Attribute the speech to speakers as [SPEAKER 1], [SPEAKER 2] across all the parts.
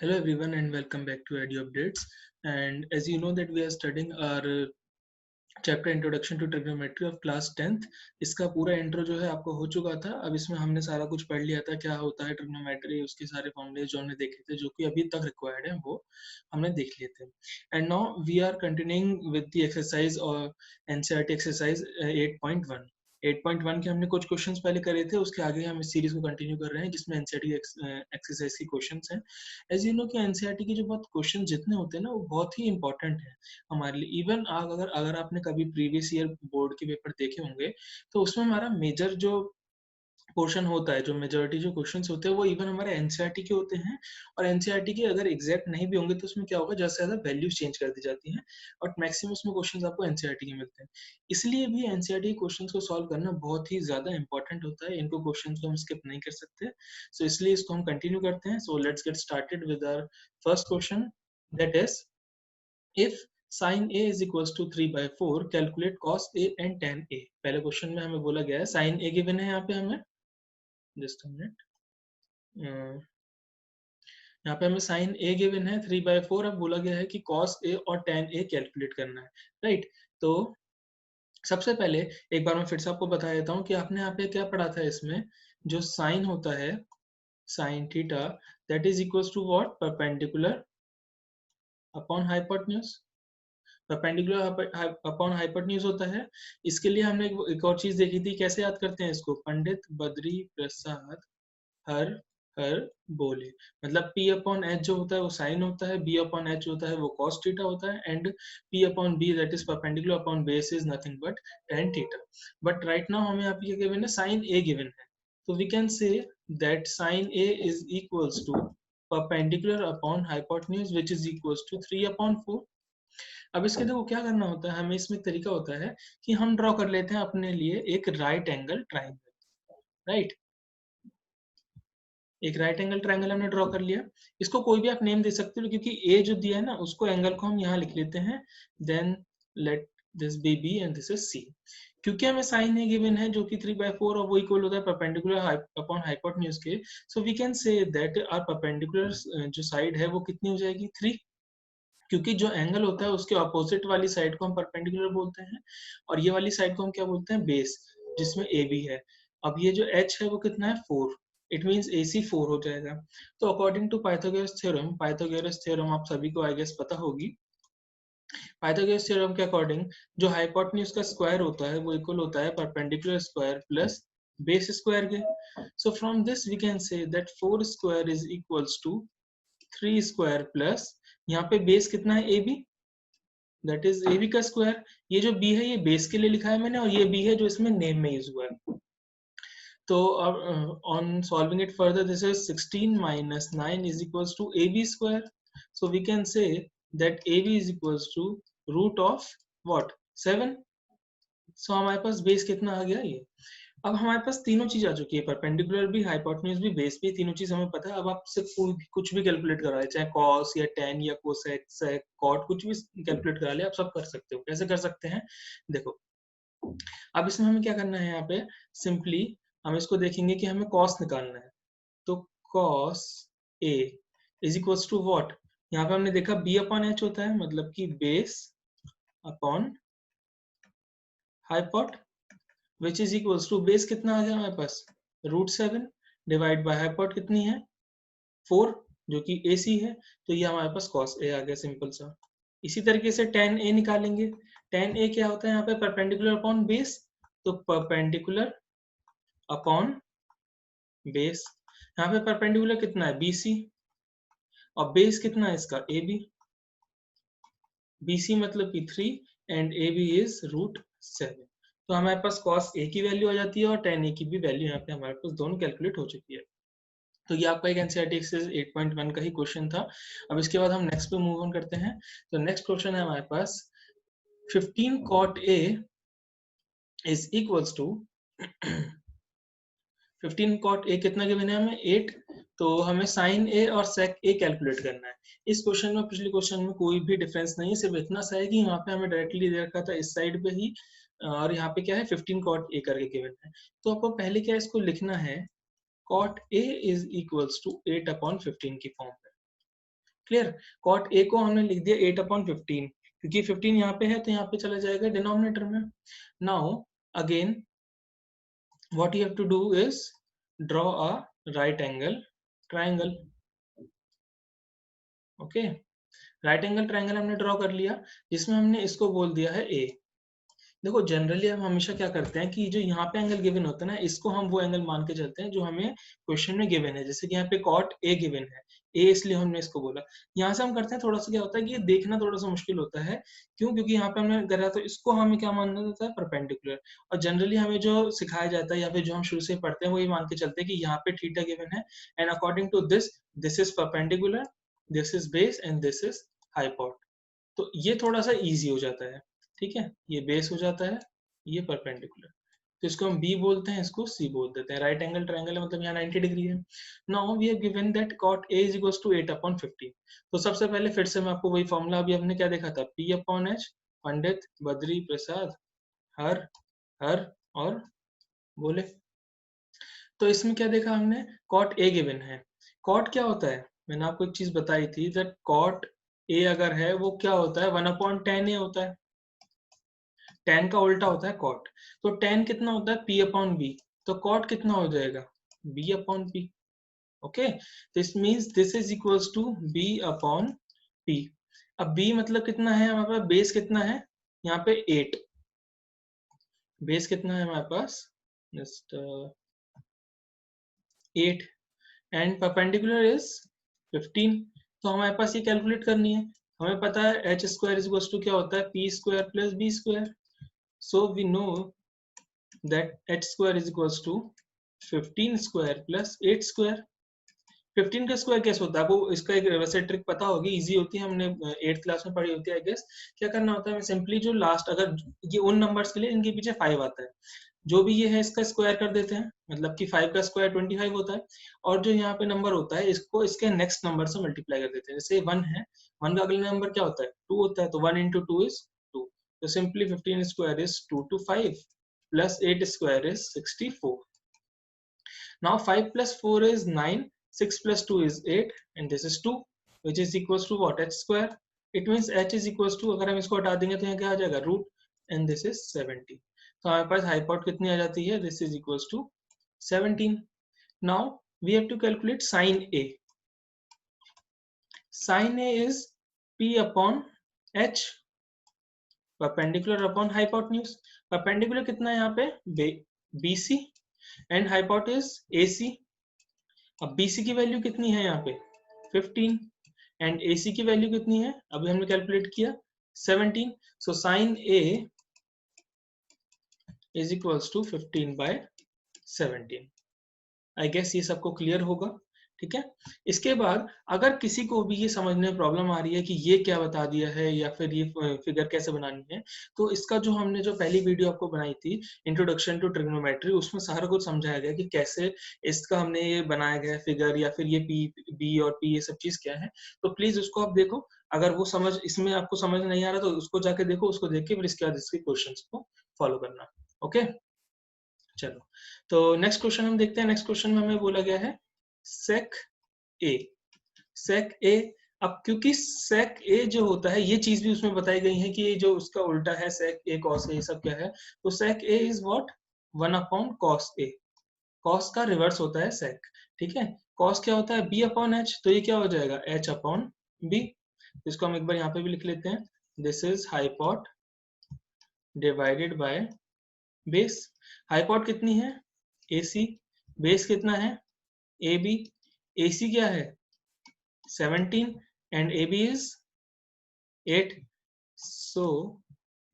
[SPEAKER 1] Hello everyone and welcome back to Edu Updates. And as you know that we are studying our chapter Introduction to Trigonometry of class 10th. इसका पूरा intro जो है आपको हो चुका था. अब इसमें हमने सारा कुछ पढ़ लिया था, क्या होता है ट्रिग्नोमेट्री, उसके सारे फॉर्मूले जो हमने देखे थे, जो कि अभी तक रिक्वायर्ड है, वो हमने देख लिए थे. And now we are continuing with the exercise और एनसीईआरटी एक्सरसाइज 8.1. 8.1 के हमने कुछ क्वेश्चंस पहले करे थे, उसके आगे हम इस सीरीज को कंटिन्यू कर रहे हैं जिसमें एनसीईआरटी एक्सरसाइज की क्वेश्चंस हैं. एज यू नो कि एनसीईआरटी के जो बहुत क्वेश्चन जितने होते हैं ना, वो बहुत ही इंपॉर्टेंट है हमारे लिए. इवन अगर आपने कभी प्रीवियस ईयर बोर्ड के पेपर देखे होंगे, तो उसमें हमारा मेजर जो पोर्शन होता है, जो मेजॉरिटी जो क्वेश्चंस होते हैं, वो इवन हमारे एनसीईआरटी के होते हैं. और एनसीईआरटी के अगर एग्जैक्ट नहीं भी होंगे तो उसमें क्या होगा, ज्यादा से ज्यादा वैल्यूज चेंज कर दी जाती हैं और मैक्सिमम उसमें क्वेश्चंस आपको एनसीईआरटी के मिलते हैं. इसलिए भी एनसीईआरटी के क्वेश्चंस को सॉल्व करना बहुत ही ज्यादा इंपॉर्टेंट होता है. इनको क्वेश्चंस को हम स्किप नहीं कर सकते. सो इसलिए इसको हम कंटिन्यू करते हैं. So let's get started with our first question, that is if sin a is equals to 3/4 calculate cos a and tan a. पहले क्वेश्चन में हमें बोला गया है sin a गिवन है. यहाँ पे हमें जस्ट अ मिनट, यहाँ पे हमें sin a गिवन है 3/4. अब बोला गया है कि cos a और tan a कैलकुलेट करना है, राइट. तो सबसे पहले एक बार मैं फिर से आपको बता देता हूँ कि आपने यहाँ पे क्या पढ़ा था. इसमें जो साइन होता है, sin theta, that is equals to what, perpendicular upon hypotenuse. Perpendicular upon hypotenuse होता है. इसके लिए हमने एक और चीज देखी थी. कैसे याद करते हैं इसको, पंडित बद्री प्रसाद हर हर बोले. मतलब P अपॉन एच जो होता है वो साइन होता है, B अपॉन एच होता है वो कॉस थीटा होता है, and P upon B that is perpendicular upon base is nothing but tan theta. But right now हमें यहाँ पे क्या गिवन है, साइन A गिवन है. तो we can say that sine A is equals to perpendicular upon hypotenuse which is equals to 3/4. अब इसके देखो क्या करना होता है, हमें इसमें एक तरीका होता है कि हम ड्रॉ कर लेते हैं अपने लिए एक राइट एंगल ट्राइंगल, राइट. एक राइट एंगल ट्राइंगल हमने ड्रॉ कर लिया. इसको कोई भी आप नेम दे सकते हो, क्योंकि ए जो दिया है ना, उसको एंगल को हम यहाँ लिख लेते हैं. Then let this be B and this is C. क्योंकि हमें साइन ए गिवन है जो कि 3/4 और वो इक्वल होता है परपेंडिकुलर अपॉन हाइपोटेन्यूज के. So we can say that our perpendicular जो साइड है वो कितनी हो जाएगी, 3. क्योंकि जो एंगल होता है उसके ऑपोजिट वाली साइड को हम परपेंडिकुलर बोलते हैं और ये वाली साइड को हम क्या बोलते हैं, बेस, जिसमें ए बी है. अब ये जो एच है वो कितना है, 4. इट मींस AC 4 हो जाएगा. तो अकॉर्डिंग टू पाइथागोरस थ्योरम आप सभी को आई गेस पता होगी. पाइथागोरस थ्योरम के अकॉर्डिंग जो हाइपोटेन्यूज का स्क्वायर होता है वो इक्वल होता है perpendicular square plus base square के. So from this we can say that 4 square is equals to 3 square plus, यहाँ पे बेस कितना है, AB, दैट इज AB का स्क्वायर. ये जो B है ये बेस के लिए लिखा है मैंने, और ये B है जो इसमें नेम में यूज हुआ है. तो अब on solving it further, this is 16 minus 9 is equals to AB square. So we can say that AB is equals to root of what, 7. So हमारे पास बेस कितना आ गया ये. अब हमारे पास तीनों चीज आ चुकी है, परपेंडिकुलर भी, हाइपोटेन्यूज भी, बेस भी. तीनों चीज हमें पता है. अब आपसे कुछ भी कैलकुलेट करा है, चाहे कॉस या टेन या कोसेक सेक कॉट, कुछ भी कैलकुलेट करा ले, आप सब कर सकते हो. कैसे कर सकते हैं, देखो. अब इसमें हमें क्या करना है, यहाँ पे सिंपली हम इसको देखेंगे कि हमें कॉस निकालना है. तो cos A is equals to what, यहाँ पे हमने देखा B अपॉन एच होता है, मतलब कि base upon hypot, which is equals to, base कितना आ गया हमारे पास, √7, डिवाइड बाय हाइपोट कितनी है, 4, जो कि AC है. तो ये हमारे पास cos A आ गया, सिंपल सा. इसी तरीके से tan A निकालेंगे. tan A क्या होता है यहाँ पे, परपेंडिकुलर अपॉन बेस. तो परपेंडिकुलर अपॉन बेस, यहाँ पे परपेंडिकुलर कितना है, BC, और बेस कितना है इसका, AB. BC मतलब कि 3 एंड AB इज √7. तो हमारे पास cos A की वैल्यू आ जाती है और tan A की भी वैल्यू यहाँ पे हमारे पास दोनों कैलकुलेट हो चुकी है. तो ये आपका एक एनसीईआरटी एक्सरसाइज 8.1 का ही क्वेश्चन था. अब इसके बाद हम नेक्स्ट पे मूव ऑन करते हैं. तो नेक्स्ट क्वेश्चन है हमारे पास 15 cot A is equals to 15 cot A कितना गिवन है हमें, 8. तो हमें sin A और sec A कैलकुलेट करना है. इस क्वेश्चन में पिछले क्वेश्चन में कोई भी डिफरेंस नहीं है, सिर्फ इतना सा है कि वहां पे हमें डायरेक्टली दे रखा था इस साइड पे ही, और यहाँ पे क्या है 15 cot A करके गिवन है. तो आपको पहले क्या इसको लिखना है, cot A is equals to 8/15 की फॉर्म में. क्लियर। कॉट ए को हमने लिख दिया 8/15, क्योंकि 15 यहाँ पे है तो यहाँ पे चला जाएगा डिनोमिनेटर में। Now again what you have to do is draw a right angle triangle. Okay, right angle triangle हमने ड्रॉ कर लिया, जिसमें हमने इसको बोल दिया है ए। देखो जनरली हम हमेशा क्या करते हैं कि जो यहाँ पे एंगल गिवन होता है ना, इसको हम वो एंगल मान के चलते हैं जो हमें क्वेश्चन में गिवन है। जैसे कि यहाँ पे कॉट ए गिवन है, ए इसलिए हमने इसको बोला। यहाँ से हम करते हैं थोड़ा सा क्या होता है कि ये देखना थोड़ा सा मुश्किल होता है। क्यों? क्योंकि यहाँ पे हमने करा तो इसको हमें क्या मानना होता है, परपेंडिकुलर। और जनरली हमें जो सिखाया जाता है या फिर जो हम शुरू से पढ़ते हैं वो ये मान के चलते हैं कि यहाँ पे थीटा गिवन है and according to this, this is perpendicular, this is base and this is hypot. तो ये थोड़ा सा इजी हो जाता है। ठीक है, ये बेस हो जाता है, ये परपेंडिकुलर, तो इसको हम बी बोलते हैं, इसको सी बोल देते हैं। राइट एंगल ट्रायंगल है, मतलब यहाँ 90 डिग्री है। Now we have given that cot A is equals to 8/15। तो सबसे पहले फिर से मैं आपको वही फॉर्मूला, अभी हमने क्या देखा था, P/H, पंडित, बद्री, प्रसाद, हर, हर और बोले। तो इसमें क्या देखा हमने, cot A गिवन है। cot क्या होता है, मैंने आपको एक चीज बताई थी दैट cot A अगर है वो क्या होता है, 1/10A होता है। tan का उल्टा होता है cot। तो tan कितना होता है, P/B। तो cot कितना हो जाएगा, B/P। Okay, this means this is equals to B/P। अब B मतलब कितना है हमारे पास, बेस कितना है यहाँ पे 8, बेस कितना है हमारे पास, जस्ट 8 एंड परपेंडिकुलर इज 15। तो हमारे पास ये कैलकुलेट करनी है। हमें पता है h square is equals to क्या होता है, p square plus b square. So we know that h square is equals to 15 square plus 8 square। 15 का स्क्वायर कैसे होता है, आपको इसका एक वैसे ट्रिक पता होगी, इजी होती है, हमने 8th क्लास में पढ़ी होती है आई गेस। क्या करना होता है, सिंपली जो लास्ट, अगर ये उन नंबर्स के लिए इनके पीछे 5 आता है, जो भी ये है इसका स्क्वायर कर देते हैं, मतलब कि 5 का स्क्वायर 25 होता है। और जो यहाँ पे नंबर होता है इसको इसके नेक्स्ट नंबर से मल्टीप्लाई कर देते हैं। जैसे 1 है, 1 का अगला नंबर क्या होता है, 2 होता है, तो 1 into 2 is 2। तो simply 15 square is 2 to 5 plus 8 square is 64। Now 5 plus 4 is 9, 6 plus 2 is 8 and this is 2 which is equals to what, h square। It means h is equals to, अगर हम इसको हटा देंगे तो यहाँ क्या आ जाएगा, रूट, and this is 70। तो हमारे पास हाइपोट कितनी आ जाती है, this is equals to 17। Now we have to calculate sin A। Sin A is P upon H, perpendicular upon hypotenuse। perpendicular कितना है यहाँ पे, BC एंड हाइपोटेन्यूज AC। अब BC की वैल्यू कितनी है यहाँ पे, 15 एंड AC की वैल्यू कितनी है, अभी हमने कैलकुलेट किया 17। So sine A is equals to 15/17। I guess ये सबको क्लियर होगा। ठीक है, इसके बाद अगर किसी को भी ये समझने में प्रॉब्लम आ रही है कि ये क्या बता दिया है या फिर ये फिगर कैसे बनानी है, तो इसका जो हमने जो पहली वीडियो आपको बनाई थी, इंट्रोडक्शन टू ट्रिग्नोमेट्री, उसमें सारा कुछ समझाया गया कि कैसे इसका हमने ये बनाया गया फिगर, या फिर ये पी, बी और पी, ये सब चीज क्या है। तो प्लीज उसको आप देखो, अगर वो समझ इसमें आपको समझ नहीं आ रहा तो उसको जाके देखो, उसको देख के फिर इसके बाद इसके क्वेश्चन को फॉलो करना। ओके, चलो तो नेक्स्ट क्वेश्चन हम देखते हैं। नेक्स्ट क्वेश्चन में हमें बोला गया है sec A। sec A, अब क्योंकि sec A जो होता है, ये चीज भी उसमें बताई गई है कि ये जो उसका उल्टा है sec A cos A, ये सब क्या है, तो sec A is what, 1/cos A। cos का रिवर्स होता है sec। ठीक है, cos क्या होता है, B/H, तो ये क्या हो जाएगा, H/B। इसको हम एक बार यहाँ पे भी लिख लेते हैं, this is hypot divided by base. Hypot कितनी है, AC, बेस कितना है, AB। AC क्या है, 17 and AB is 8। So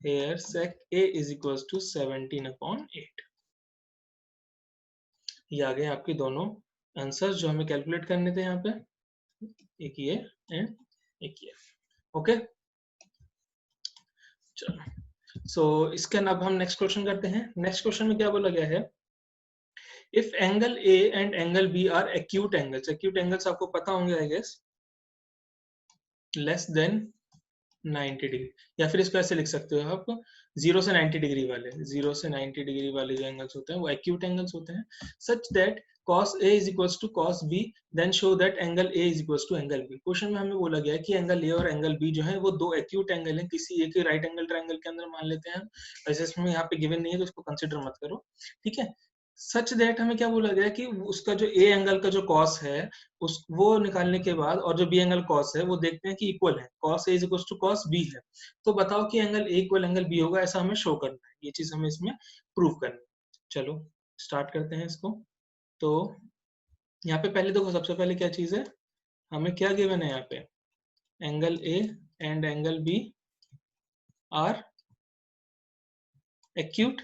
[SPEAKER 1] here sec A is equals to 17/8। ये आ गए आपके दोनों आंसर्स जो हमें कैलकुलेट करने थे यहाँ पे, एक ये एंड एक ये। ओके, चलो सो इसके अब हम नेक्स्ट क्वेश्चन करते हैं। नेक्स्ट क्वेश्चन में क्या बोला गया है, if angle A and angle B are acute angles. Acute angles आपको पता होंगे I guess, less than 90 degree, या फिर इसको ऐसे लिख सकते हो आप 0 से 90 डिग्री वाले, 0 से 90 डिग्री वाले जो एंगल्स होते हैं वो एक्यूट एंगल्स होते हैं, such that cos A is equals to cos B, then show that angle A is equals to angle B। Question में हमें बोला गया है कि एंगल A और एंगल B जो है वो दो एक्यूट एंगल हैं किसी एक राइट एंगल ट्रायंगल के अंदर मान लेते हैं। वैसे इसमें यहाँ पे गिवन नहीं है तो इसको कंसिडर मत करो, ठीक है। सच दैट हमें क्या बोला गया कि उसका जो ए एंगल का जो कॉस है उस वो निकालने के बाद और जो बी एंगल कॉस है वो देखते हैं कि इक्वल है, cos A is equal to cos B है, तो बताओ कि angle A equal angle B होगा, ऐसा हमें शो करना है, ये चीज हमें इसमें प्रूव करनी है। चलो स्टार्ट करते हैं इसको। तो यहाँ पे पहले देखो सबसे पहले क्या चीज है, हमें क्या गिवन है यहाँ पे, angle A and angle B are acute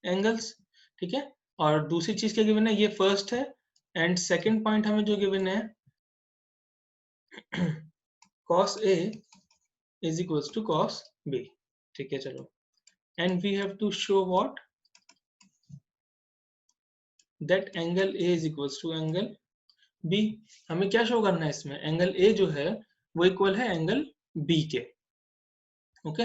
[SPEAKER 1] angles, ठीक है। और दूसरी चीज क्या गिवन है, ये फर्स्ट है, एंड सेकंड पॉइंट हमें जो गिवन है cos A is equals to cos B, ठीक है। चलो and we have to show what, that angle A is equals to angle B। हमें क्या शो करना है इसमें, एंगल A जो है वो इक्वल है एंगल B के, ओके।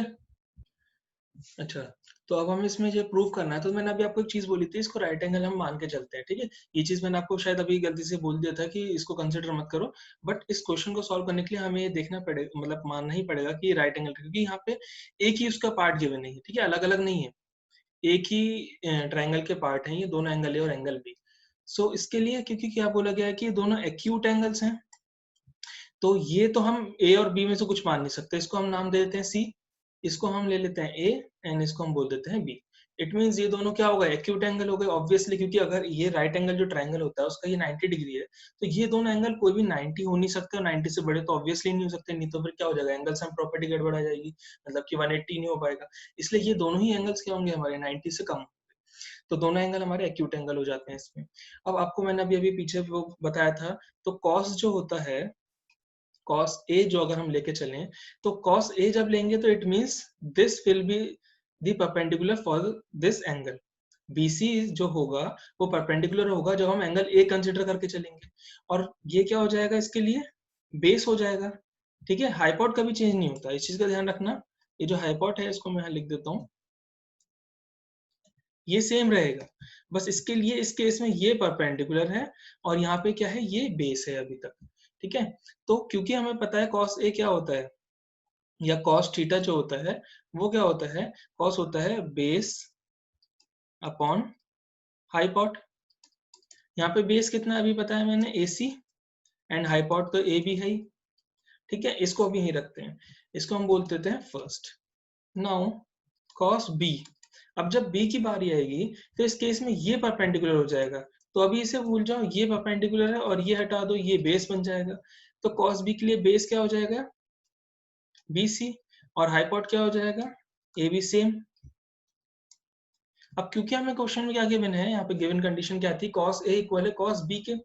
[SPEAKER 1] अच्छा, तो अब हमें इसमें ये प्रूव करना है, तो मैंने अभी आपको एक चीज बोली थी, इसको राइट एंगल हम मान के चलते हैं, ठीक है। ये चीज मैंने आपको शायद अभी गलती से बोल दिया था कि इसको कंसिडर मत करो, बट इस क्वेश्चन को सॉल्व करने के लिए हमें ये देखना पड़ेगा, मतलब मानना ही पड़ेगा कि राइट एंगल, क्योंकि यहाँ पे एक ही उसका पार्ट गिवन नहीं है, ठीक है, अलग अलग नहीं है, एक ही ट्राइंगल के पार्ट हैं ये दोनों, एंगल ए और एंगल बी। सो इसके लिए क्योंकि क्या बोला गया है कि ये दोनों एक्यूट एंगल्स हैं, तो ये तो हम ए और बी में से कुछ मान नहीं सकते, इसको हम नाम दे देते हैं सी, इसको हम ले लेते हैं ए एंड इसको हम बोल देते हैं बी। इट मींस ये दोनों क्या होगा, एक्यूट एंगल हो गए ऑब्वियसली, क्योंकि अगर ये राइट एंगल जो ट्रायंगल होता है उसका ये 90 डिग्री है, तो ये दोनों एंगल कोई भी 90 हो नहीं सकते, और 90 से बड़े तो ऑब्वियसली नहीं हो सकते, नहीं तो फिर क्या हो जाएगा, एंगल सम प्रॉपर्टी गड़बड़ आ जाएगी, मतलब कि 180 नहीं हो पाएगा। इसलिए ये दोनों ही एंगल्स क्या होंगे हमारे 90 से कम, तो दोनों एंगल हमारे एक्यूट एंगल हो जाते हैं इसमें। अब आपको मैंने अभी अभी पीछे वो बताया था, तो कॉस जो होता है, cos A जो अगर हम लेके चलें, तो cos A जब लेंगे तो it means this will be the perpendicular for this angle, BC जो होगा वो परपेंडिकुलर होगा जब हम एंगल A कंसीडर करके चलेंगे, और ये क्या हो जाएगा इसके लिए, बेस हो जाएगा, ठीक है। हाइपोट कभी चेंज नहीं होता, इस चीज का ध्यान रखना, ये जो हाइपोट है इसको मैं यहाँ लिख देता हूँ, ये सेम रहेगा, बस इसके लिए इस केस में ये परपेंडिकुलर है और यहाँ पे क्या है, ये बेस है अभी तक, ठीक है। तो क्योंकि हमें पता है cos A क्या होता है, या cos थीटा जो होता है वो क्या होता है, cos होता है बेस अपॉन हाइपोट। यहाँ पे बेस कितना अभी बताया मैंने, AC, एंड हाइपोट तो A भी है ही, ठीक है। इसको अभी यहीं रखते हैं, इसको हम बोल देते हैं फर्स्ट। नाउ cos B, अब जब B की बारी आएगी तो इस केस में ये परपेंडिकुलर हो जाएगा, तो अभी इसे भूल जाओ, ये परपेंडिकुलर है और ये हटा दो, ये बेस बन जाएगा, तो cos B के लिए बेस क्या हो जाएगा, BC, और हाइपोट क्या हो जाएगा, AB सेम। अब क्योंकि हमें क्वेश्चन में क्या गिवन है, यहाँ पे गिवन कंडीशन क्या थी, cos A इक्वल है cos B के,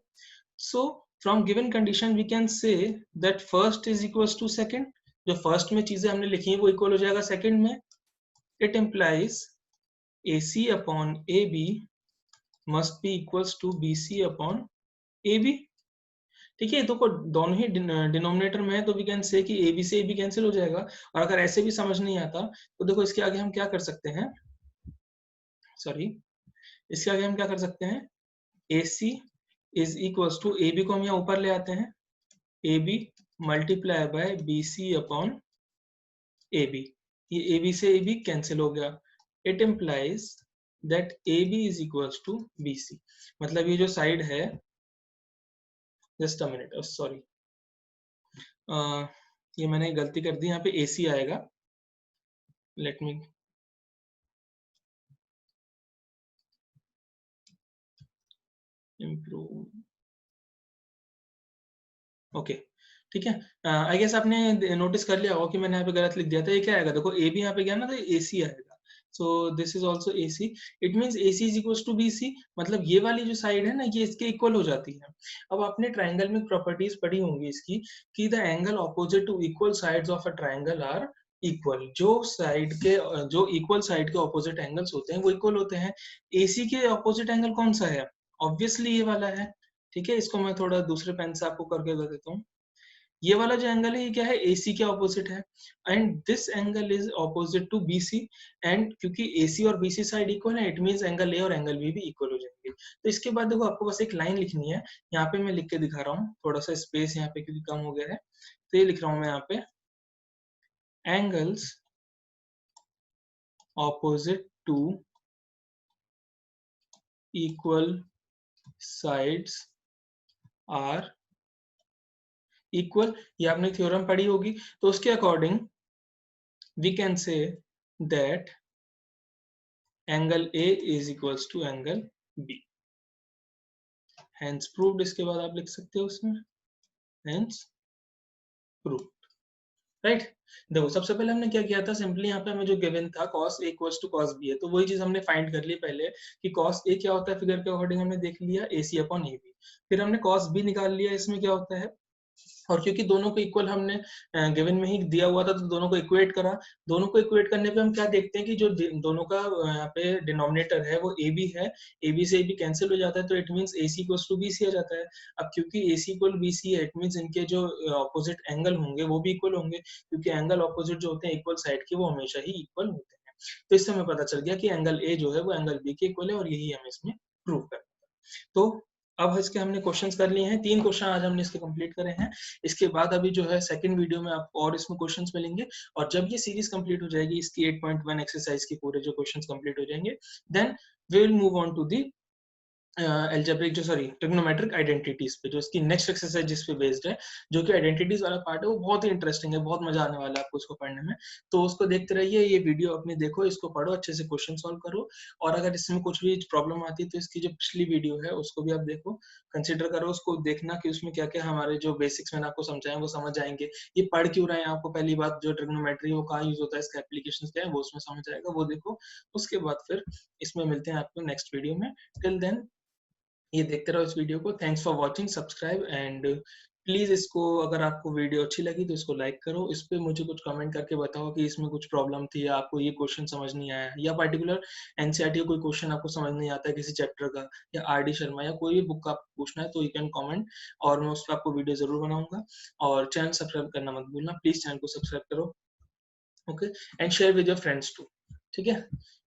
[SPEAKER 1] so from given condition we can say that first is equals to second, जो फर्स्ट में चीजें हमने लिखी है वो इक्वल हो जाएगा सेकंड में, it implies AC upon AB must be equals to BC upon AB, ठीक है। तो दोनों ही डिनोमिनेटर में है, तो वी कैन से कि AB से AB कैंसिल हो जाएगा, और अगर ऐसे भी समझ नहीं आता तो देखो इसके आगे हम क्या कर सकते हैं, सॉरी, इसके आगे हम क्या कर सकते हैं, AC is equals to AB को हम यहाँ ऊपर ले आते हैं, AB multiply by BC upon AB, ये AB से AB कैंसिल हो गया, it implies that AB is equals to BC, मतलब ये जो साइड है, जस्ट अ मिनट, सॉरी, ये मैंने गलती कर दी, यहाँ पे AC आएगा, लेट मी इम्प्रूव, ओके, ठीक है। आई गेस आपने नोटिस कर लिया होगा कि मैंने यहाँ पे गलत लिख दिया था, ये क्या आएगा, देखो A भी यहाँ पे गया ना, तो AC आएगा, so this is also AC, it means AC is equal to BC, मतलब ये वाली जो साइड है ना ये इसके इक्वल हो जाती है। अब आपने ट्राइंगल में प्रॉपर्टीज पढ़ी होंगी इसकी, कि the angle opposite to equal sides of a triangle are equal, जो साइड के, जो इक्वल साइड के ऑपोजिट एंगल्स होते हैं वो इक्वल होते हैं। AC के ऑपोजिट एंगल कौन सा है, ऑब्वियसली ये वाला है, ठीक है। इसको मैं थोड़ा दूसरे पेन से आपको करके दे देता हूँ, ये वाला जो एंगल है ये क्या है, AC के ऑपोजिट है, and this angle is opposite to BC, and क्योंकि AC और BC साइड इक्वल है, इट मींस एंगल A और एंगल B भी इक्वल हो जाएंगे। तो इसके बाद देखो आपको बस एक लाइन लिखनी है, यहाँ पे मैं लिख के दिखा रहा हूँ, थोड़ा सा स्पेस यहाँ पे क्योंकि कम हो गया है, तो ये लिख रहा हूँ मैं यहाँ पे, angles opposite to equal sides are equal। ये आपने थ्योरम पढ़ी होगी, तो उसके according we can say that angle A is equals to angle B, hence proved। इसके बाद आप लिख सकते हो उसमें hence proved, राइट। देखो सबसे पहले हमने क्या किया था, सिंपली यहाँ पे हमें जो गिवन था cos A equals to cos B है, तो वही चीज हमने फाइंड कर ली पहले कि cos A क्या होता है, फिगर के अकॉर्डिंग हमने देख लिया AC अपॉन AB। फिर हमने cos B निकाल लिया, इसमें क्या होता है, और क्योंकि दोनों को इक्वल हमने गिवन में ही दिया हुआ था, तो दोनों को इक्वेट करा। दोनों को इक्वेट करने पे हम क्या देखते हैं कि जो दोनों का यहाँ पे डिनोमिनेटर है वो AB है, AB से AB कैंसिल हो जाता है, तो it means AC equals to BC आ जाता है। अब क्योंकि AC इक्वल BC है, इट मींस इनके जो ऑपोजिट एंगल होंगे वो भी इक्वल होंगे, क्योंकि एंगल ऑपोजिट जो होते हैं इक्वल साइड के वो हमेशा ही इक्वल होते हैं। तो इससे हमें पता चल गया कि एंगल A जो है वो एंगल B के इक्वल है, और यही हमें इसमें प्रूव करना है। तो अब इसके हमने क्वेश्चंस कर लिए हैं, 3 क्वेश्चन आज हमने इसके कंप्लीट करे हैं। इसके बाद अभी जो है सेकंड वीडियो में आपको और इसमें क्वेश्चंस मिलेंगे, और जब ये सीरीज कंप्लीट हो जाएगी, इसकी 8.1 एक्सरसाइज के पूरे जो क्वेश्चंस कंप्लीट हो जाएंगे, then we will move on to the algebraic जो सॉरी ट्रिग्नोमेट्रिक आइडेंटिटीज पे, जो इसकी नेक्स्ट एक्सरसाइज जिस पे बेस्ड है, जो कि आइडेंटिटीज वाला पार्ट है, वो बहुत ही इंटरेस्टिंग है, बहुत मजा आने वाला है आपको इसको पढ़ने में। तो उसको देखते रहिए, ये वीडियो अपनी देखो, इसको पढ़ो, अच्छे से क्वेश्चन सॉल्व करो, और अगर इसमें कुछ भी प्रॉब्लम आती है तो इसकी जो पिछली वीडियो है उसको भी आप देखो, कंसिडर करो उसको, देखना कि उसमें क्या क्या हमारे जो बेसिक्स मैंने आपको समझाए वो समझ आएंगे। ये पढ़ क्यों रहे हैं आपको, पहली बात जो ट्रिग्नोमेट्री वो कहाँ यूज होता है, इसका एप्लीकेशन क्या है वो उसमें समझ आएगा, वो देखो। उसके बाद फिर इसमें मिलते हैं आपको नेक्स्ट वीडियो में। टिल देन ये देखते रहो इस वीडियो को। Thanks for watching, subscribe, and please इसको, अगर आपको वीडियो अच्छी लगी तो इसको लाइक करो। इस पे मुझे कुछ कमेंट करके बताओ कि इसमें कुछ प्रॉब्लम थी, या आपको ये क्वेश्चन समझ नहीं आया, या पर्टिकुलर एनसीईआरटी का कोई क्वेश्चन आपको समझ नहीं आता है किसी चैप्टर का, या आरडी शर्मा या कोई भी बुक का आपको पूछना है, तो यू कैन कमेंट, और मैं उस पर आपको वीडियो जरूर बनाऊंगा। और चैनल सब्सक्राइब करना मत भूलना, प्लीज चैनल को सब्सक्राइब करो, okay, and share with your friends too, ठीक है।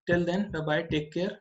[SPEAKER 1] Till then bye bye, take care.